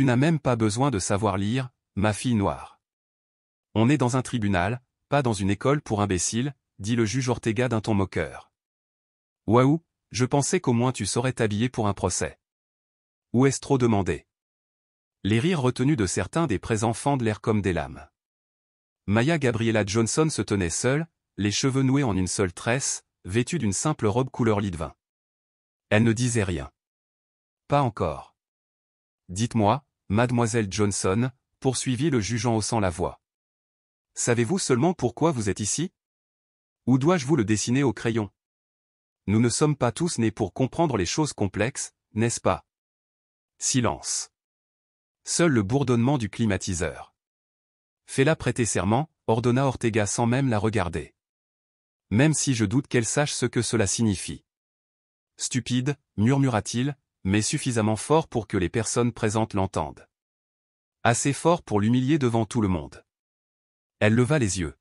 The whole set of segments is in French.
Tu n'as même pas besoin de savoir lire, ma fille noire. On est dans un tribunal, pas dans une école pour imbéciles, dit le juge Ortega d'un ton moqueur. Waouh, je pensais qu'au moins tu saurais t'habiller pour un procès. Où est-ce trop demandé? Les rires retenus de certains des présents fendent l'air comme des lames. Maya Gabriella Johnson se tenait seule, les cheveux noués en une seule tresse, vêtue d'une simple robe couleur lit de vin. Elle ne disait rien. Pas encore. Dites-moi, mademoiselle Johnson, poursuivit le juge en haussant la voix. Savez-vous seulement pourquoi vous êtes ici? Ou dois-je vous le dessiner au crayon? Nous ne sommes pas tous nés pour comprendre les choses complexes, n'est-ce pas? Silence. Seul le bourdonnement du climatiseur. Fais-la prêter serment, ordonna Ortega sans même la regarder. Même si je doute qu'elle sache ce que cela signifie. Stupide, murmura-t-il, mais suffisamment fort pour que les personnes présentes l'entendent. Assez fort pour l'humilier devant tout le monde. Elle leva les yeux.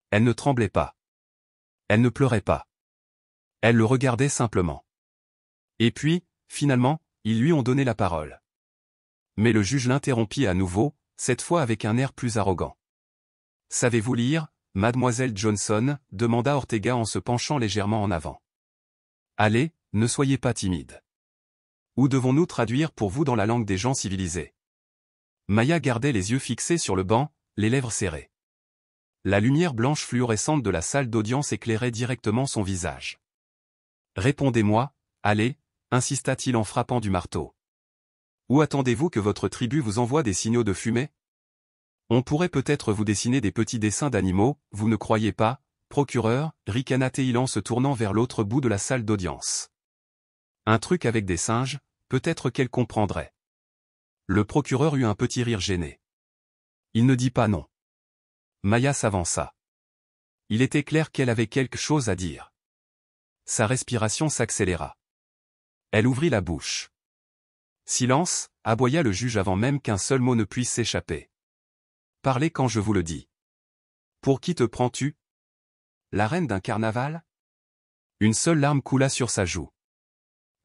Elle ne tremblait pas. Elle ne pleurait pas. Elle le regardait simplement. Et puis, finalement, ils lui ont donné la parole. Mais le juge l'interrompit à nouveau, cette fois avec un air plus arrogant. « Savez-vous lire, mademoiselle Johnson » demanda Ortega en se penchant légèrement en avant. « Allez, ne soyez pas timide. Où devons-nous traduire pour vous dans la langue des gens civilisés ?» Maya gardait les yeux fixés sur le banc, les lèvres serrées. La lumière blanche fluorescente de la salle d'audience éclairait directement son visage. « Répondez-moi, allez » insista-t-il en frappant du marteau. « Où attendez-vous que votre tribu vous envoie des signaux de fumée? On pourrait peut-être vous dessiner des petits dessins d'animaux, vous ne croyez pas, procureur » ricana-t-il en se tournant vers l'autre bout de la salle d'audience. « Un truc avec des singes, peut-être qu'elle comprendrait. » Le procureur eut un petit rire gêné. Il ne dit pas non. Maya s'avança. Il était clair qu'elle avait quelque chose à dire. Sa respiration s'accéléra. Elle ouvrit la bouche. Silence, aboya le juge avant même qu'un seul mot ne puisse s'échapper. Parlez quand je vous le dis. Pour qui te prends-tu? La reine d'un carnaval? Une seule larme coula sur sa joue.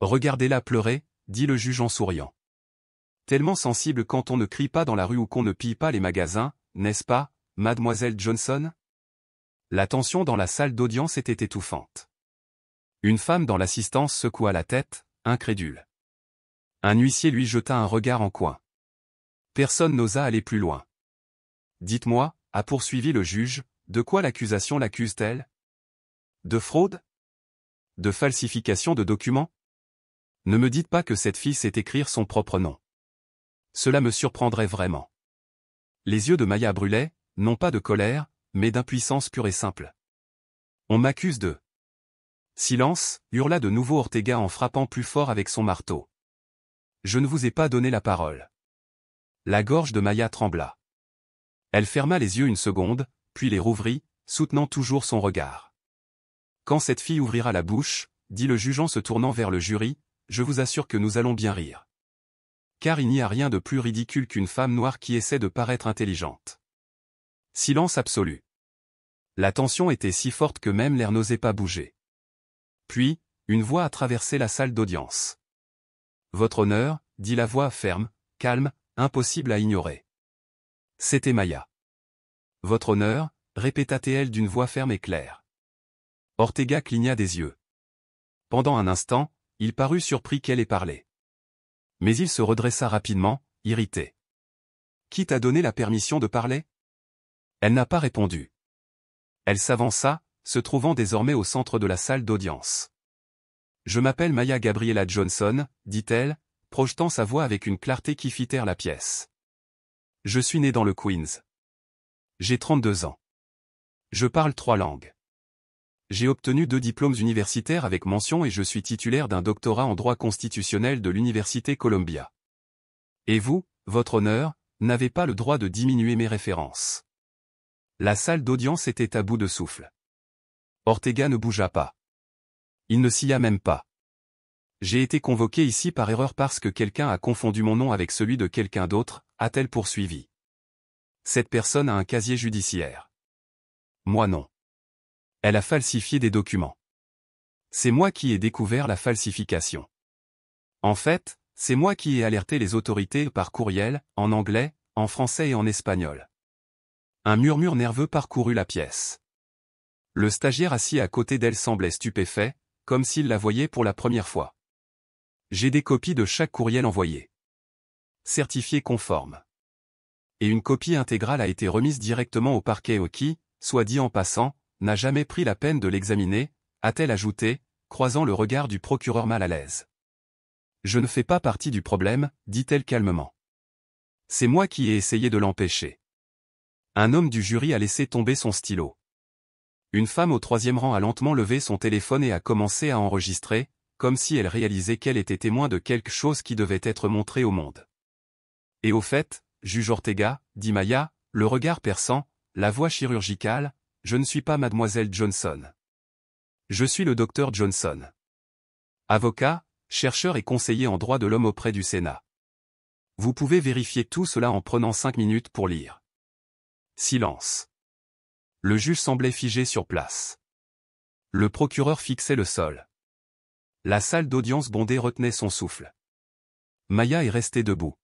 Regardez-la pleurer, dit le juge en souriant. Tellement sensible quand on ne crie pas dans la rue ou qu'on ne pille pas les magasins, n'est-ce pas, mademoiselle Johnson? La tension dans la salle d'audience était étouffante. Une femme dans l'assistance secoua la tête, incrédule. Un huissier lui jeta un regard en coin. Personne n'osa aller plus loin. Dites-moi, a poursuivi le juge, de quoi l'accusation l'accuse-t-elle? De fraude? De falsification de documents? Ne me dites pas que cette fille sait écrire son propre nom. Cela me surprendrait vraiment. Les yeux de Maya brûlaient, non pas de colère, mais d'impuissance pure et simple. On m'accuse de... Silence, hurla de nouveau Ortega en frappant plus fort avec son marteau. Je ne vous ai pas donné la parole. La gorge de Maya trembla. Elle ferma les yeux une seconde, puis les rouvrit, soutenant toujours son regard. Quand cette fille ouvrira la bouche, dit le juge en se tournant vers le jury, je vous assure que nous allons bien rire. Car il n'y a rien de plus ridicule qu'une femme noire qui essaie de paraître intelligente. Silence absolu. La tension était si forte que même l'air n'osait pas bouger. Puis, une voix a traversé la salle d'audience. Votre honneur, dit la voix ferme, calme, impossible à ignorer. C'était Maya. Votre honneur, répéta-t-elle d'une voix ferme et claire. Ortega cligna des yeux. Pendant un instant, il parut surpris qu'elle ait parlé. Mais il se redressa rapidement, irrité. Qui t'a donné la permission de parler? Elle n'a pas répondu. Elle s'avança, se trouvant désormais au centre de la salle d'audience. Je m'appelle Maya Gabriella Johnson, dit-elle, projetant sa voix avec une clarté qui fit taire la pièce. Je suis née dans le Queens. J'ai 32 ans. Je parle 3 langues. J'ai obtenu 2 diplômes universitaires avec mention et je suis titulaire d'un doctorat en droit constitutionnel de l'Université Columbia. Et vous, votre honneur, n'avez pas le droit de diminuer mes références. La salle d'audience était à bout de souffle. Ortega ne bougea pas. Il ne scia même pas. J'ai été convoqué ici par erreur parce que quelqu'un a confondu mon nom avec celui de quelqu'un d'autre, a-t-elle poursuivi. Cette personne a un casier judiciaire. Moi non. Elle a falsifié des documents. C'est moi qui ai découvert la falsification. En fait, C'est moi qui ai alerté les autorités par courriel, en anglais, en français et en espagnol. Un murmure nerveux parcourut la pièce. Le stagiaire assis à côté d'elle semblait stupéfait, comme s'il la voyait pour la première fois. J'ai des copies de chaque courriel envoyé. Certifié conforme. Et une copie intégrale a été remise directement au parquet qui, soit dit en passant, n'a jamais pris la peine de l'examiner, a-t-elle ajouté, croisant le regard du procureur mal à l'aise. Je ne fais pas partie du problème, dit-elle calmement. C'est moi qui ai essayé de l'empêcher. Un homme du jury a laissé tomber son stylo. Une femme au 3e rang a lentement levé son téléphone et a commencé à enregistrer, comme si elle réalisait qu'elle était témoin de quelque chose qui devait être montré au monde. Et au fait, juge Ortega, dit Maya, le regard perçant, la voix chirurgicale, je ne suis pas mademoiselle Johnson. Je suis le docteur Johnson. Avocat, chercheur et conseiller en droit de l'homme auprès du Sénat. Vous pouvez vérifier tout cela en prenant 5 minutes pour lire. Silence. Le juge semblait figé sur place. Le procureur fixait le sol. La salle d'audience bondée retenait son souffle. Maya est restée debout.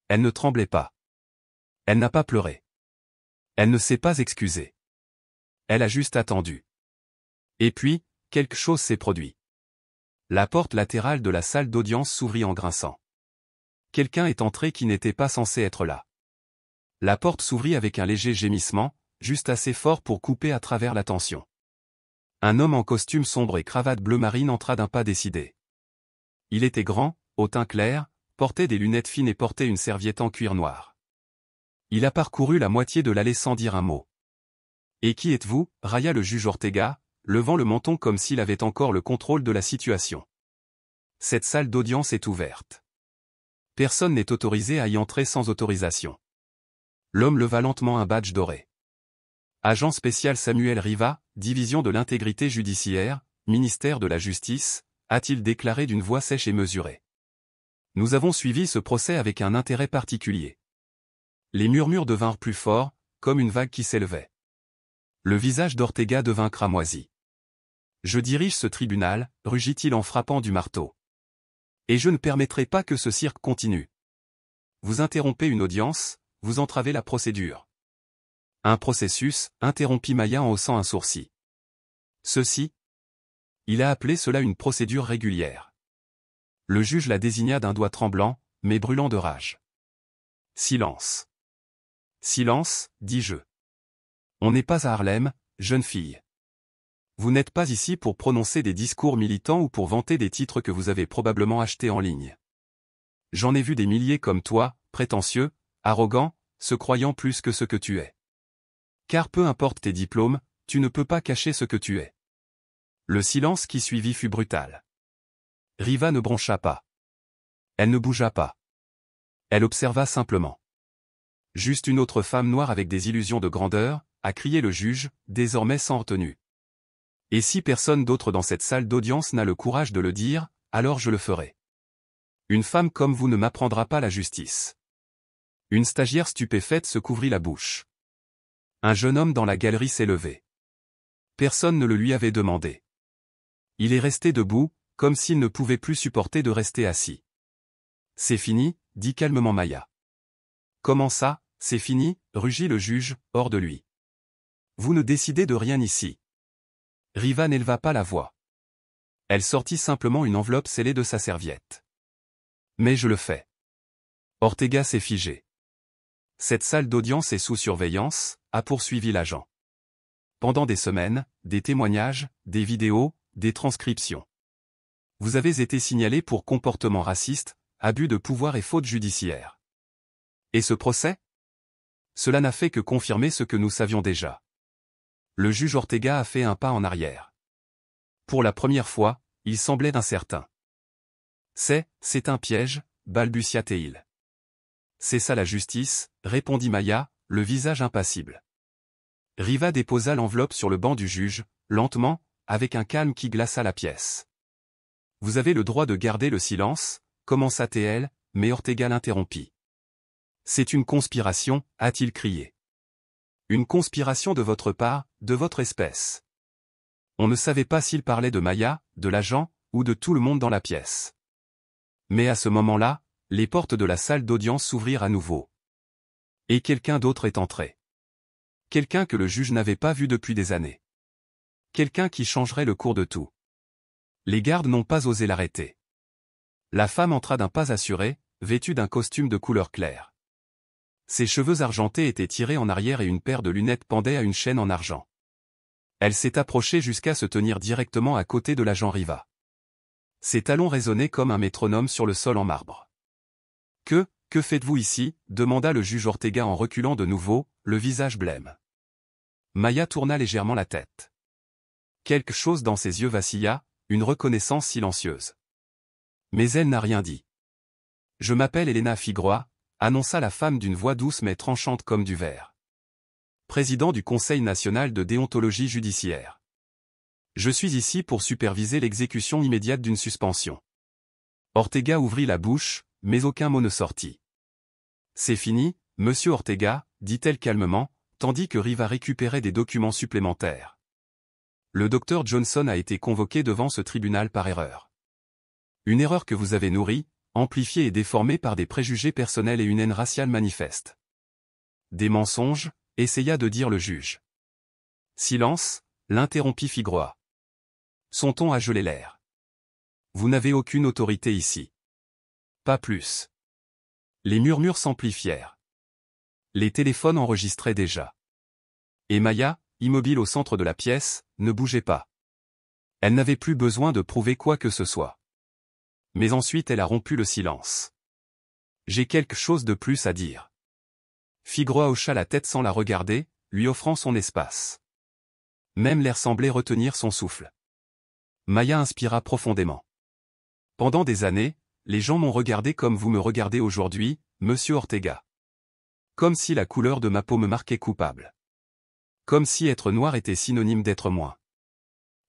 Elle ne tremblait pas. Elle n'a pas pleuré. Elle ne s'est pas excusée. Elle a juste attendu. Et puis, quelque chose s'est produit. La porte latérale de la salle d'audience s'ouvrit en grinçant. Quelqu'un est entré qui n'était pas censé être là. La porte s'ouvrit avec un léger gémissement, juste assez fort pour couper à travers la tension. Un homme en costume sombre et cravate bleu marine entra d'un pas décidé. Il était grand, au teint clair, portait des lunettes fines et portait une serviette en cuir noir. Il a parcouru la moitié de l'allée sans dire un mot. « Et qui êtes-vous » railla le juge Ortega, levant le menton comme s'il avait encore le contrôle de la situation. « Cette salle d'audience est ouverte. Personne n'est autorisé à y entrer sans autorisation. » L'homme leva lentement un badge doré. Agent spécial Samuel Riva, division de l'intégrité judiciaire, ministère de la Justice, a-t-il déclaré d'une voix sèche et mesurée. Nous avons suivi ce procès avec un intérêt particulier. Les murmures devinrent plus forts, comme une vague qui s'élevait. Le visage d'Ortega devint cramoisi. Je dirige ce tribunal, rugit-il en frappant du marteau. Et je ne permettrai pas que ce cirque continue. Vous interrompez une audience, vous entravez la procédure. Un processus, interrompit Maya en haussant un sourcil. Ceci. Il a appelé cela une procédure régulière. Le juge la désigna d'un doigt tremblant, mais brûlant de rage. Silence. Silence, dis-je. On n'est pas à Harlem, jeune fille. Vous n'êtes pas ici pour prononcer des discours militants ou pour vanter des titres que vous avez probablement achetés en ligne. J'en ai vu des milliers comme toi, prétentieux, arrogant, se croyant plus que ce que tu es. Car peu importe tes diplômes, tu ne peux pas cacher ce que tu es. Le silence qui suivit fut brutal. Riva ne broncha pas. Elle ne bougea pas. Elle observa simplement. Juste une autre femme noire avec des illusions de grandeur, a crié le juge, désormais sans retenue. Et si personne d'autre dans cette salle d'audience n'a le courage de le dire, alors je le ferai. Une femme comme vous ne m'apprendra pas la justice. Une stagiaire stupéfaite se couvrit la bouche. Un jeune homme dans la galerie s'est levé. Personne ne le lui avait demandé. Il est resté debout, comme s'il ne pouvait plus supporter de rester assis. C'est fini, dit calmement Maya. Comment ça, c'est fini, rugit le juge, hors de lui. Vous ne décidez de rien ici. Riva n'éleva pas la voix. Elle sortit simplement une enveloppe scellée de sa serviette. Mais je le fais. Ortega s'est figé. Cette salle d'audience est sous surveillance, a poursuivi l'agent. Pendant des semaines, des témoignages, des vidéos, des transcriptions. Vous avez été signalé pour comportement raciste, abus de pouvoir et faute judiciaire. Et ce procès? Cela n'a fait que confirmer ce que nous savions déjà. Le juge Ortega a fait un pas en arrière. Pour la première fois, il semblait incertain. C'est un piège, balbutia-t-il. C'est ça la justice, répondit Maya, le visage impassible. Riva déposa l'enveloppe sur le banc du juge, lentement, avec un calme qui glaça la pièce. Vous avez le droit de garder le silence, commença-t-elle, mais Ortega l'interrompit. C'est une conspiration, a-t-il crié. Une conspiration de votre part, de votre espèce. On ne savait pas s'il parlait de Maya, de l'agent, ou de tout le monde dans la pièce. Mais à ce moment-là, les portes de la salle d'audience s'ouvrirent à nouveau. Et quelqu'un d'autre est entré. Quelqu'un que le juge n'avait pas vu depuis des années. Quelqu'un qui changerait le cours de tout. Les gardes n'ont pas osé l'arrêter. La femme entra d'un pas assuré, vêtue d'un costume de couleur claire. Ses cheveux argentés étaient tirés en arrière et une paire de lunettes pendait à une chaîne en argent. Elle s'est approchée jusqu'à se tenir directement à côté de l'agent Riva. Ses talons résonnaient comme un métronome sur le sol en marbre. Que faites-vous ici » demanda le juge Ortega en reculant de nouveau, le visage blême. Maya tourna légèrement la tête. Quelque chose dans ses yeux vacilla, une reconnaissance silencieuse. Mais elle n'a rien dit. « Je m'appelle Elena Figueroa », annonça la femme d'une voix douce mais tranchante comme du verre. Président du Conseil national de déontologie judiciaire. Je suis ici pour superviser l'exécution immédiate d'une suspension. Ortega ouvrit la bouche, mais aucun mot ne sortit. C'est fini, monsieur Ortega, dit-elle calmement, tandis que Riva récupérait des documents supplémentaires. Le docteur Johnson a été convoqué devant ce tribunal par erreur. Une erreur que vous avez nourrie, amplifiée et déformée par des préjugés personnels et une haine raciale manifeste. Des mensonges, essaya de dire le juge. Silence, l'interrompit Figueroa. Son ton a gelé l'air. Vous n'avez aucune autorité ici. Pas plus. Les murmures s'amplifièrent. Les téléphones enregistraient déjà. Et Maya, immobile au centre de la pièce, ne bougeait pas. Elle n'avait plus besoin de prouver quoi que ce soit. Mais ensuite elle a rompu le silence. J'ai quelque chose de plus à dire. Figueroa hocha la tête sans la regarder, lui offrant son espace. Même l'air semblait retenir son souffle. Maya inspira profondément. Pendant des années, les gens m'ont regardé comme vous me regardez aujourd'hui, monsieur Ortega. Comme si la couleur de ma peau me marquait coupable. Comme si être noir était synonyme d'être moins.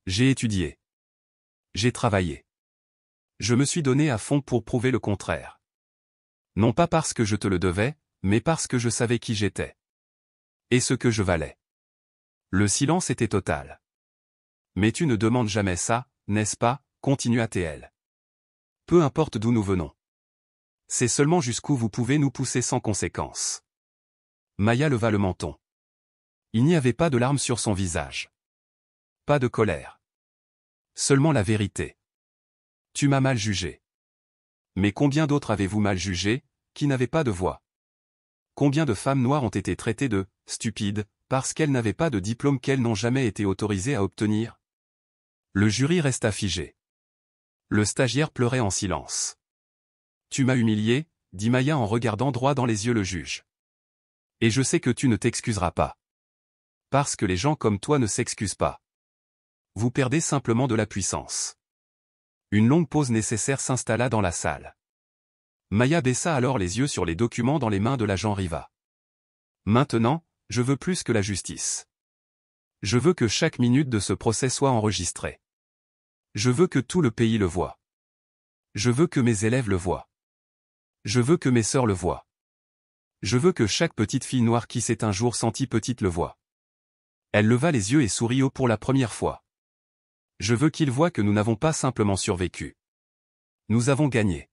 J'ai étudié. J'ai travaillé. Je me suis donné à fond pour prouver le contraire. Non pas parce que je te le devais, mais parce que je savais qui j'étais. Et ce que je valais. Le silence était total. Mais tu ne demandes jamais ça, n'est-ce pas, continua-t-elle. Peu importe d'où nous venons. C'est seulement jusqu'où vous pouvez nous pousser sans conséquence. Maya leva le menton. Il n'y avait pas de larmes sur son visage. Pas de colère. Seulement la vérité. Tu m'as mal jugé. Mais combien d'autres avez-vous mal jugé, qui n'avaient pas de voix? Combien de femmes noires ont été traitées de « stupides » parce qu'elles n'avaient pas de diplôme qu'elles n'ont jamais été autorisées à obtenir? Le jury resta figé. Le stagiaire pleurait en silence. Tu m'as humilié, dit Maya en regardant droit dans les yeux le juge. Et je sais que tu ne t'excuseras pas. Parce que les gens comme toi ne s'excusent pas. Vous perdez simplement de la puissance. Une longue pause nécessaire s'installa dans la salle. Maya baissa alors les yeux sur les documents dans les mains de l'agent Riva. Maintenant, je veux plus que la justice. Je veux que chaque minute de ce procès soit enregistrée. Je veux que tout le pays le voie. Je veux que mes élèves le voient. Je veux que mes sœurs le voient. Je veux que chaque petite fille noire qui s'est un jour sentie petite le voie. Elle leva les yeux et sourit haut pour la première fois. Je veux qu'ils voient que nous n'avons pas simplement survécu. Nous avons gagné.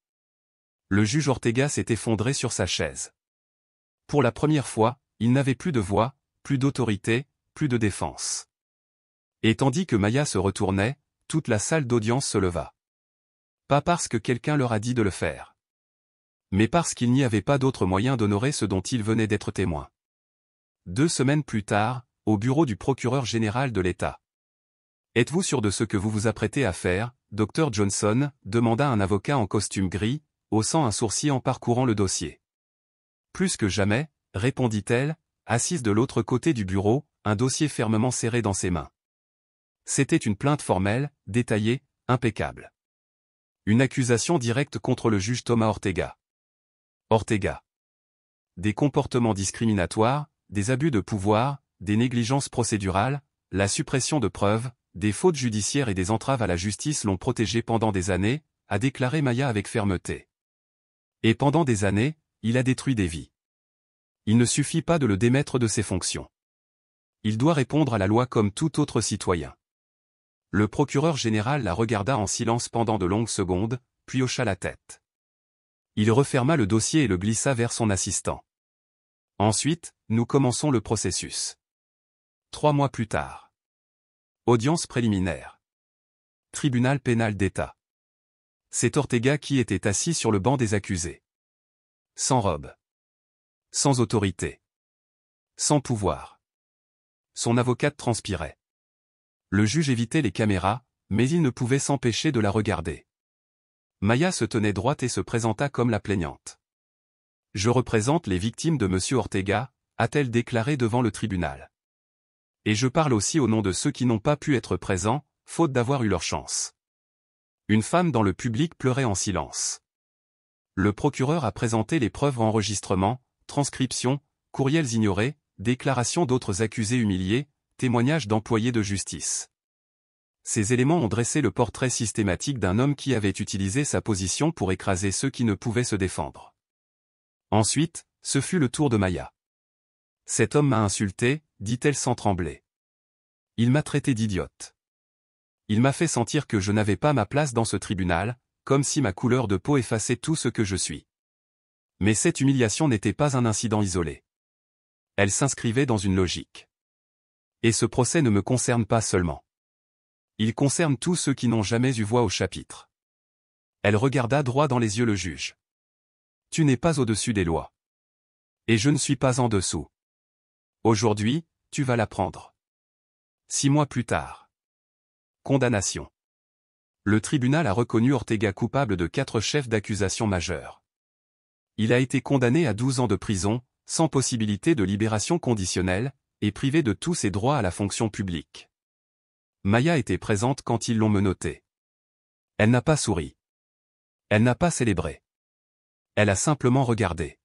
Le juge Ortega s'est effondré sur sa chaise. Pour la première fois, il n'avait plus de voix, plus d'autorité, plus de défense. Et tandis que Maya se retournait, toute la salle d'audience se leva. Pas parce que quelqu'un leur a dit de le faire. Mais parce qu'il n'y avait pas d'autre moyen d'honorer ce dont ils venaient d'être témoins. 2 semaines plus tard, au bureau du procureur général de l'État. Êtes-vous sûr de ce que vous vous apprêtez à faire, Dr Johnson, demanda un avocat en costume gris, haussant un sourcil en parcourant le dossier. Plus que jamais, répondit-elle, assise de l'autre côté du bureau, un dossier fermement serré dans ses mains. C'était une plainte formelle, détaillée, impeccable. Une accusation directe contre le juge Thomas Ortega. Ortega. Des comportements discriminatoires, des abus de pouvoir, des négligences procédurales, la suppression de preuves, des fautes judiciaires et des entraves à la justice l'ont protégé pendant des années, a déclaré Maya avec fermeté. Et pendant des années, il a détruit des vies. Il ne suffit pas de le démettre de ses fonctions. Il doit répondre à la loi comme tout autre citoyen. Le procureur général la regarda en silence pendant de longues secondes, puis hocha la tête. Il referma le dossier et le glissa vers son assistant. Ensuite, nous commençons le processus. 3 mois plus tard. Audience préliminaire. Tribunal pénal d'État. C'est Ortega qui était assis sur le banc des accusés. Sans robe. Sans autorité. Sans pouvoir. Son avocate transpirait. Le juge évitait les caméras, mais il ne pouvait s'empêcher de la regarder. Maya se tenait droite et se présenta comme la plaignante. « Je représente les victimes de Monsieur Ortega », a-t-elle déclaré devant le tribunal. « Et je parle aussi au nom de ceux qui n'ont pas pu être présents, faute d'avoir eu leur chance. » Une femme dans le public pleurait en silence. Le procureur a présenté les preuves enregistrements, transcriptions, courriels ignorés, déclarations d'autres accusés humiliés, témoignages d'employés de justice. Ces éléments ont dressé le portrait systématique d'un homme qui avait utilisé sa position pour écraser ceux qui ne pouvaient se défendre. Ensuite, ce fut le tour de Maya. « Cet homme m'a insulté », dit-elle sans trembler. « Il m'a traité d'idiote. Il m'a fait sentir que je n'avais pas ma place dans ce tribunal, comme si ma couleur de peau effaçait tout ce que je suis. » Mais cette humiliation n'était pas un incident isolé. Elle s'inscrivait dans une logique. Et ce procès ne me concerne pas seulement. Il concerne tous ceux qui n'ont jamais eu voix au chapitre. Elle regarda droit dans les yeux le juge. « Tu n'es pas au-dessus des lois. Et je ne suis pas en dessous. Aujourd'hui, tu vas l'apprendre. » 6 mois plus tard. Condamnation. Le tribunal a reconnu Ortega coupable de 4 chefs d'accusation majeurs. Il a été condamné à 12 ans de prison, sans possibilité de libération conditionnelle, et privé de tous ses droits à la fonction publique. Maya était présente quand ils l'ont menotté. Elle n'a pas souri. Elle n'a pas célébré. Elle a simplement regardé.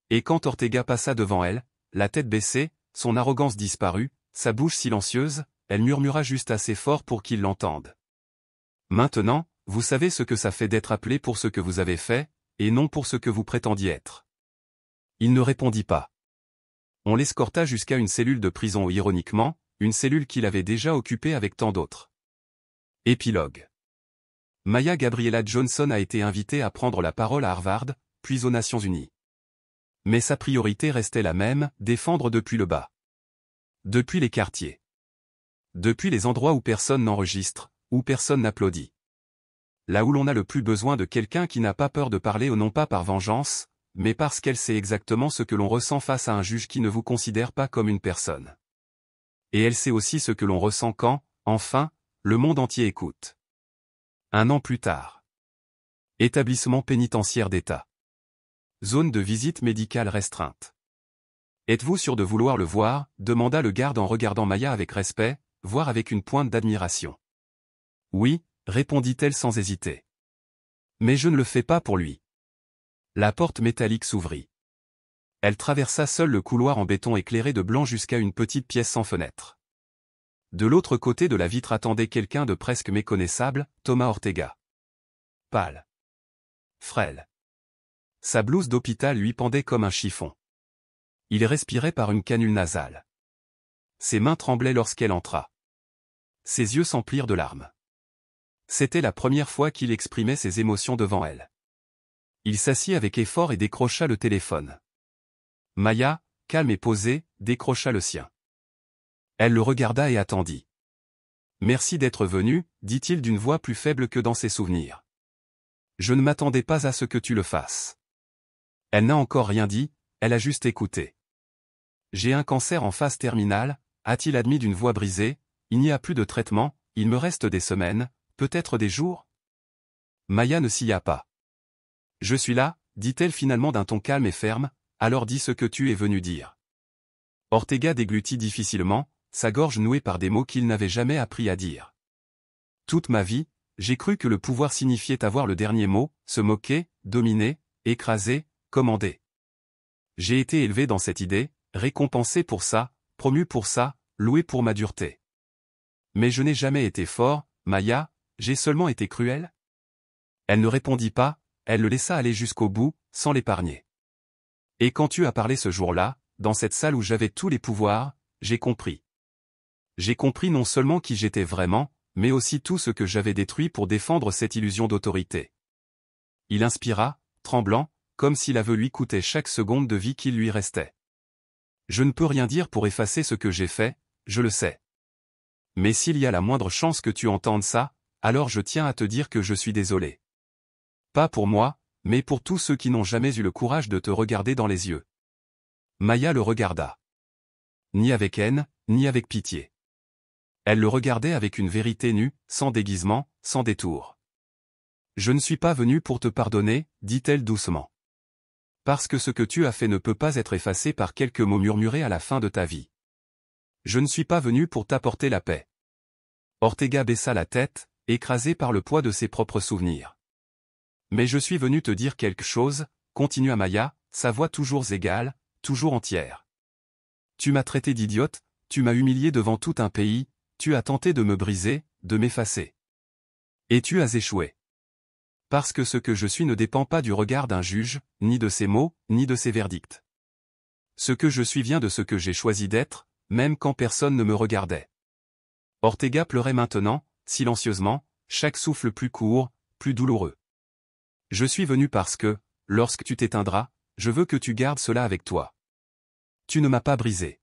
Et quand Ortega passa devant elle, la tête baissée, son arrogance disparue, sa bouche silencieuse, elle murmura juste assez fort pour qu'il l'entende. « Maintenant, vous savez ce que ça fait d'être appelé pour ce que vous avez fait, et non pour ce que vous prétendiez être. » Il ne répondit pas. On l'escorta jusqu'à une cellule de prison où ironiquement, une cellule qu'il avait déjà occupée avec tant d'autres. Épilogue. Maya Gabriella Johnson a été invitée à prendre la parole à Harvard, puis aux Nations Unies. Mais sa priorité restait la même, défendre depuis le bas. Depuis les quartiers. Depuis les endroits où personne n'enregistre, où personne n'applaudit. Là où l'on a le plus besoin de quelqu'un qui n'a pas peur de parler non pas par vengeance, mais parce qu'elle sait exactement ce que l'on ressent face à un juge qui ne vous considère pas comme une personne. Et elle sait aussi ce que l'on ressent quand, enfin, le monde entier écoute. 1 an plus tard. Établissement pénitentiaire d'État. Zone de visite médicale restreinte. « Êtes-vous sûr de vouloir le voir » demanda le garde en regardant Maya avec respect, voire avec une pointe d'admiration. « Oui » répondit-elle sans hésiter. « Mais je ne le fais pas pour lui. » La porte métallique s'ouvrit. Elle traversa seule le couloir en béton éclairé de blanc jusqu'à une petite pièce sans fenêtre. De l'autre côté de la vitre attendait quelqu'un de presque méconnaissable, Thomas Ortega. Pâle. Frêle. Sa blouse d'hôpital lui pendait comme un chiffon. Il respirait par une canule nasale. Ses mains tremblaient lorsqu'elle entra. Ses yeux s'emplirent de larmes. C'était la première fois qu'il exprimait ses émotions devant elle. Il s'assit avec effort et décrocha le téléphone. Maya, calme et posée, décrocha le sien. Elle le regarda et attendit. « Merci d'être venu » dit-il d'une voix plus faible que dans ses souvenirs. « Je ne m'attendais pas à ce que tu le fasses. » Elle n'a encore rien dit, elle a juste écouté. « J'ai un cancer en phase terminale » a-t-il admis d'une voix brisée, « il n'y a plus de traitement, il me reste des semaines, peut-être des jours ?» Maya ne s'y a pas. « Je suis là » dit-elle finalement d'un ton calme et ferme, « alors dis ce que tu es venu dire. » Ortega déglutit difficilement, sa gorge nouée par des mots qu'il n'avait jamais appris à dire. « Toute ma vie, j'ai cru que le pouvoir signifiait avoir le dernier mot, se moquer, dominer, écraser, commander. J'ai été élevé dans cette idée, récompensé pour ça, promu pour ça, loué pour ma dureté. Mais je n'ai jamais été fort, Maya, j'ai seulement été cruel ?» Elle ne répondit pas, elle le laissa aller jusqu'au bout, sans l'épargner. « Et quand tu as parlé ce jour-là, dans cette salle où j'avais tous les pouvoirs, j'ai compris. J'ai compris non seulement qui j'étais vraiment, mais aussi tout ce que j'avais détruit pour défendre cette illusion d'autorité. » Il inspira, tremblant, comme si l'aveu lui coûtait chaque seconde de vie qu'il lui restait. Je ne peux rien dire pour effacer ce que j'ai fait, je le sais. Mais s'il y a la moindre chance que tu entendes ça, alors je tiens à te dire que je suis désolé. Pas pour moi, mais pour tous ceux qui n'ont jamais eu le courage de te regarder dans les yeux. Maya le regarda. Ni avec haine, ni avec pitié. Elle le regardait avec une vérité nue, sans déguisement, sans détour. Je ne suis pas venue pour te pardonner, dit-elle doucement. Parce que ce que tu as fait ne peut pas être effacé par quelques mots murmurés à la fin de ta vie. Je ne suis pas venue pour t'apporter la paix. Ortega baissa la tête, écrasé par le poids de ses propres souvenirs. Mais je suis venue te dire quelque chose, continua Maya, sa voix toujours égale, toujours entière. Tu m'as traité d'idiote, tu m'as humilié devant tout un pays, tu as tenté de me briser, de m'effacer. Et tu as échoué. Parce que ce que je suis ne dépend pas du regard d'un juge, ni de ses mots, ni de ses verdicts. Ce que je suis vient de ce que j'ai choisi d'être, même quand personne ne me regardait. Ortega pleurait maintenant, silencieusement, chaque souffle plus court, plus douloureux. Je suis venu parce que, lorsque tu t'éteindras, je veux que tu gardes cela avec toi. Tu ne m'as pas brisé.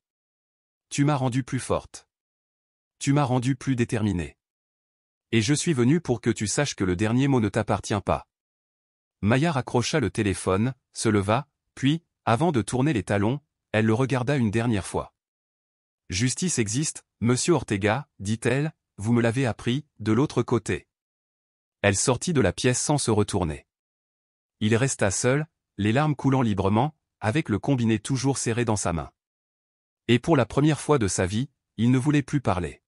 Tu m'as rendu plus forte. Tu m'as rendu plus déterminée. Et je suis venu pour que tu saches que le dernier mot ne t'appartient pas. Maya raccrocha le téléphone, se leva, puis, avant de tourner les talons, elle le regarda une dernière fois. Justice existe, monsieur Ortega, dit-elle, vous me l'avez appris, de l'autre côté. Elle sortit de la pièce sans se retourner. Il resta seul, les larmes coulant librement, avec le combiné toujours serré dans sa main. Et pour la première fois de sa vie, il ne voulait plus parler.